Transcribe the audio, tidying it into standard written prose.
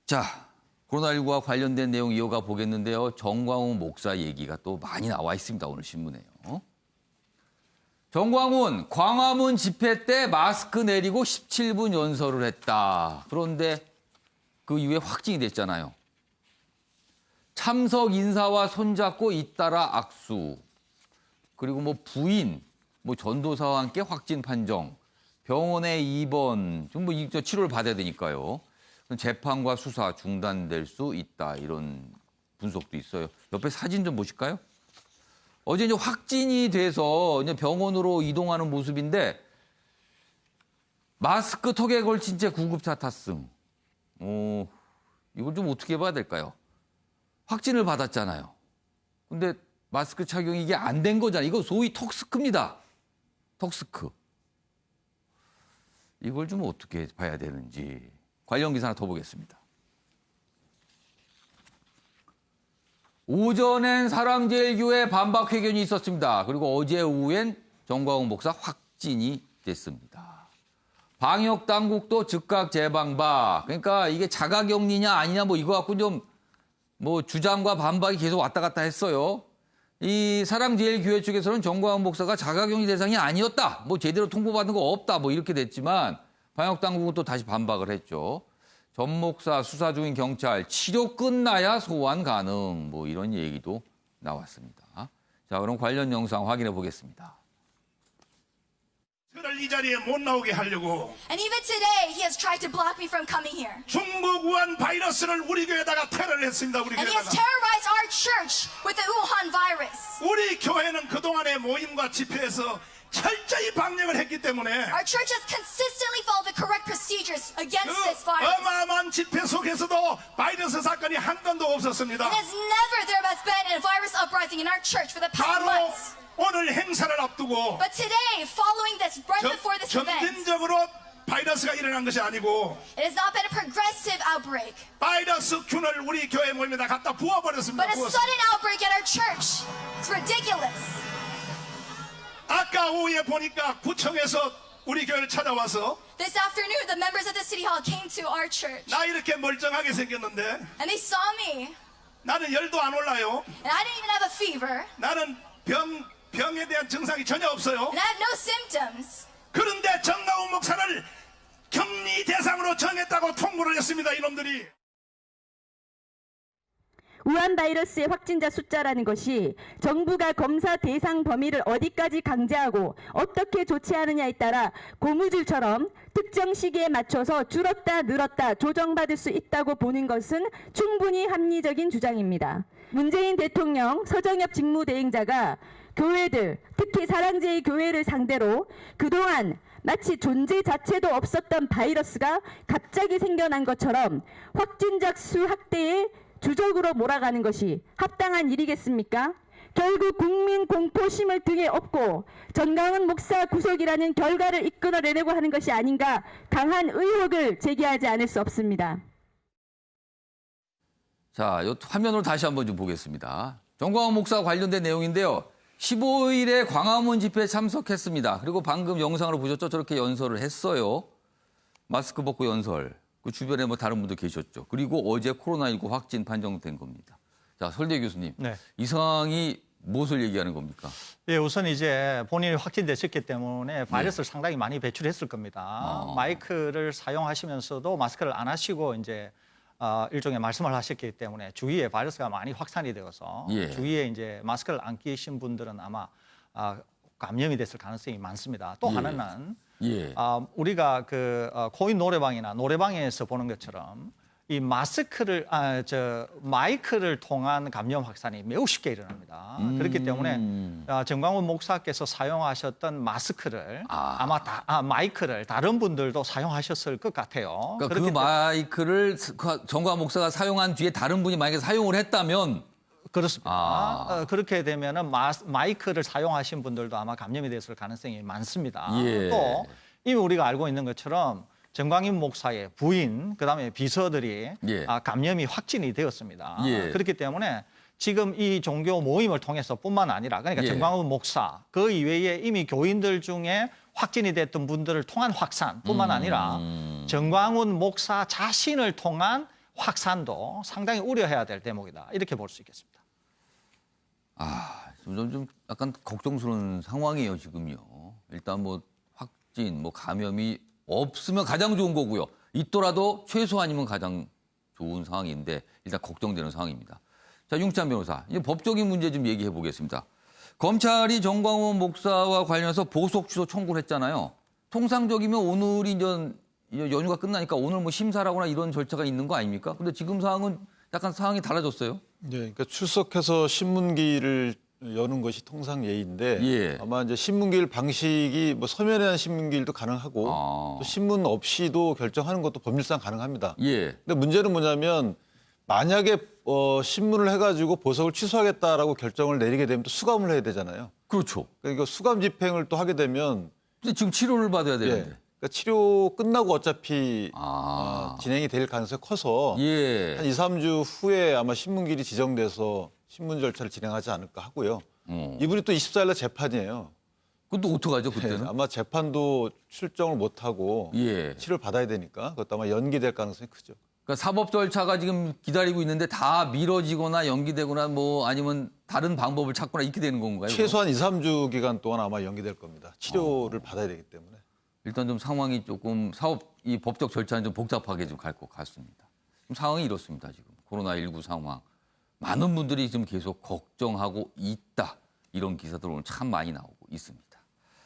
자, 코로나19와 관련된 내용 이어가 보겠는데요. 정광훈 목사 얘기가 또 많이 나와 있습니다. 오늘 신문에요. 정광훈, 광화문 집회 때 마스크 내리고 17분 연설을 했다. 그런데 그 이후에 확진이 됐잖아요. 참석 인사와 손잡고 잇따라 악수. 그리고 뭐 부인, 뭐 전도사와 함께 확진 판정. 병원에 입원, 좀 뭐 치료를 받아야 되니까요. 재판과 수사 중단될 수 있다. 이런 분석도 있어요. 옆에 사진 좀 보실까요? 어제 이제 확진이 돼서 이제 병원으로 이동하는 모습인데 마스크 턱에 걸친 채 구급차 탔음. 이걸 좀 어떻게 봐야 될까요? 확진을 받았잖아요. 근데 마스크 착용이 이게 안 된 거잖아요. 이거 소위 턱스크입니다. 턱스크. 이걸 좀 어떻게 봐야 되는지 관련 기사 하나 더 보겠습니다. 오전엔 사랑제일교회 반박 회견이 있었습니다. 그리고 어제 오후엔 정광훈 목사 확진이 됐습니다. 방역 당국도 즉각 재방박. 그러니까 이게 자가격리냐 아니냐 뭐 이거 갖고 좀 뭐 주장과 반박이 계속 왔다 갔다 했어요. 이 사랑제일교회 측에서는 정광훈 목사가 자가격리 대상이 아니었다. 뭐 제대로 통보받은 거 없다. 뭐 이렇게 됐지만 방역 당국은 또 다시 반박을 했죠. 전 목사 수사 중인 경찰 치료 끝나야 소환 가능. 뭐 이런 얘기도 나왔습니다. 자, 그럼 관련 영상 확인해 보겠습니다. 저를 이 자리에 못 나오게 하려고 And even today, he has tried to block me from coming here. 중국 우한 바이러스를 우리 교회에다가 테러를 했습니다. 우리 And he has 교회에다가. terrorized our church with the Wuhan virus. 우리 교회는 그동안의 모임과 집회에서 철저히 방역을 했기 때문에 Our church has consistently followed the correct procedures against this 그 virus. 어마어마한 집회 속에서도 바이러스 사건이 한 건도 없었습니다. And has never there has been a virus uprising in our church for the past 바로 months. 오늘 행사를 앞두고 But today, following this, right before this event, 점진적으로 바이러스가 일어난 것이 아니고 it has not been a progressive outbreak, 바이러스 균을 우리 교회 모임에다 갖다 부어버렸습니다. but a sudden outbreak at our church. It's ridiculous. 아까 오후에 보니까 구청에서 우리 교회를 찾아와서 This afternoon, the members of the city hall came to our church, 나 이렇게 멀쩡하게 생겼는데 and they saw me, 나는 열도 안 올라요. and I didn't even have a fever, 나는 병에 대한 증상이 전혀 없어요. and I have no symptoms. 그런데 정광훈 목사를 격리 대상으로 정했다고 통보를 했습니다. 이놈들이. 우한 바이러스의 확진자 숫자라는 것이 정부가 검사 대상 범위를 어디까지 강제하고 어떻게 조치하느냐에 따라 고무줄처럼 특정 시기에 맞춰서 줄었다 늘었다 조정받을 수 있다고 보는 것은 충분히 합리적인 주장입니다. 문재인 대통령 서정엽 직무대행자가 교회들, 특히 사랑제일 교회를 상대로 그동안 마치 존재 자체도 없었던 바이러스가 갑자기 생겨난 것처럼 확진자 수 확대에 주적으로 몰아가는 것이 합당한 일이겠습니까? 결국 국민 공포심을 등에 업고 정광훈 목사 구속이라는 결과를 이끌어내려고 하는 것이 아닌가 강한 의혹을 제기하지 않을 수 없습니다. 자, 이 화면으로 다시 한번 좀 보겠습니다. 정광훈 목사 관련된 내용인데요. 15일에 광화문 집회에 참석했습니다. 그리고 방금 영상으로 보셨죠? 저렇게 연설을 했어요. 마스크 벗고 연설. 그 주변에 뭐 다른 분도 계셨죠. 그리고 어제 코로나19 확진 판정된 겁니다. 자, 설대 교수님. 네. 이 상황이 무엇을 얘기하는 겁니까? 예, 우선 이제 본인이 확진됐었기 때문에 바이러스를 상당히 많이 배출했을 겁니다. 마이크를 사용하시면서도 마스크를 안 하시고 이제 일종의 말씀을 하셨기 때문에 주위에 바이러스가 많이 확산이 되어서 주위에 이제 마스크를 안 끼신 분들은 아마 감염이 됐을 가능성이 많습니다. 또 하나는 우리가 그 코인 노래방이나 노래방에서 보는 것처럼 이 마스크를 마이크를 통한 감염 확산이 매우 쉽게 일어납니다. 그렇기 때문에 정광훈 목사께서 사용하셨던 마스크를 아마 마이크를 다른 분들도 사용하셨을 것 같아요. 그러니까 그 마이크를 정광훈 목사가 사용한 뒤에 다른 분이 만약에 사용을 했다면 그렇습니다. 그렇게 되면은 마이크를 사용하신 분들도 아마 감염이 됐을 가능성이 많습니다. 또 이미 우리가 알고 있는 것처럼 정광훈 목사의 부인, 그다음에 비서들이 감염이 확진이 되었습니다. 그렇기 때문에 지금 이 종교 모임을 통해서뿐만 아니라 그러니까 정광훈 목사 그 이외에 이미 교인들 중에 확진이 됐던 분들을 통한 확산뿐만 아니라 정광훈 목사 자신을 통한 확산도 상당히 우려해야 될 대목이다. 이렇게 볼 수 있겠습니다. 좀 약간 걱정스러운 상황이에요, 지금요. 일단 뭐 확진, 뭐 감염이 없으면 가장 좋은 거고요. 있더라도 최소한이면 가장 좋은 상황인데 일단 걱정되는 상황입니다. 자, 윤찬 변호사, 이제 법적인 문제 좀 얘기해 보겠습니다. 검찰이 정광훈 목사와 관련해서 보석 취소 청구를 했잖아요. 통상적이면 오늘이 이제 연휴가 끝나니까 오늘 뭐 심사라거나 이런 절차가 있는 거 아닙니까? 근데 지금 상황은 약간 상황이 달라졌어요. 네, 그러니까 출석해서 신문기를 여는 것이 통상 예인데 예. 아마 이제 신문기일 방식이 뭐 서면에 한 신문기일도 가능하고 또 신문 없이도 결정하는 것도 법률상 가능합니다. 예. 근데 문제는 뭐냐면 만약에 신문을 해가지고 보석을 취소하겠다라고 결정을 내리게 되면 또 수감을 해야 되잖아요. 그렇죠. 그러니까 수감 집행을 또 하게 되면 근데 지금 치료를 받아야 예, 되는데. 그러니까 치료 끝나고 어차피 아. 진행이 될 가능성이 커서 예. 한 2, 3주 후에 아마 신문기일이 지정돼서 신문 절차를 진행하지 않을까 하고요. 이분이 또 24일 날 재판이에요. 그건 또 어떡하죠, 네, 그때는? 아마 재판도 출정을 못하고 예. 치료를 받아야 되니까 그것도 아마 연기될 가능성이 크죠. 그러니까 사법 절차가 지금 기다리고 있는데 다 미뤄지거나 연기되거나 뭐 아니면 다른 방법을 찾거나 이렇게 되는 건가요? 최소한 2, 3주 기간 동안 아마 연기될 겁니다. 치료를 받아야 되기 때문에. 일단 좀 상황이 조금 이 법적 절차는 좀 복잡하게 좀 갈 것 같습니다. 지금 상황이 이렇습니다. 지금 코로나19 상황. 많은 분들이 지금 계속 걱정하고 있다. 이런 기사들 오늘 참 많이 나오고 있습니다.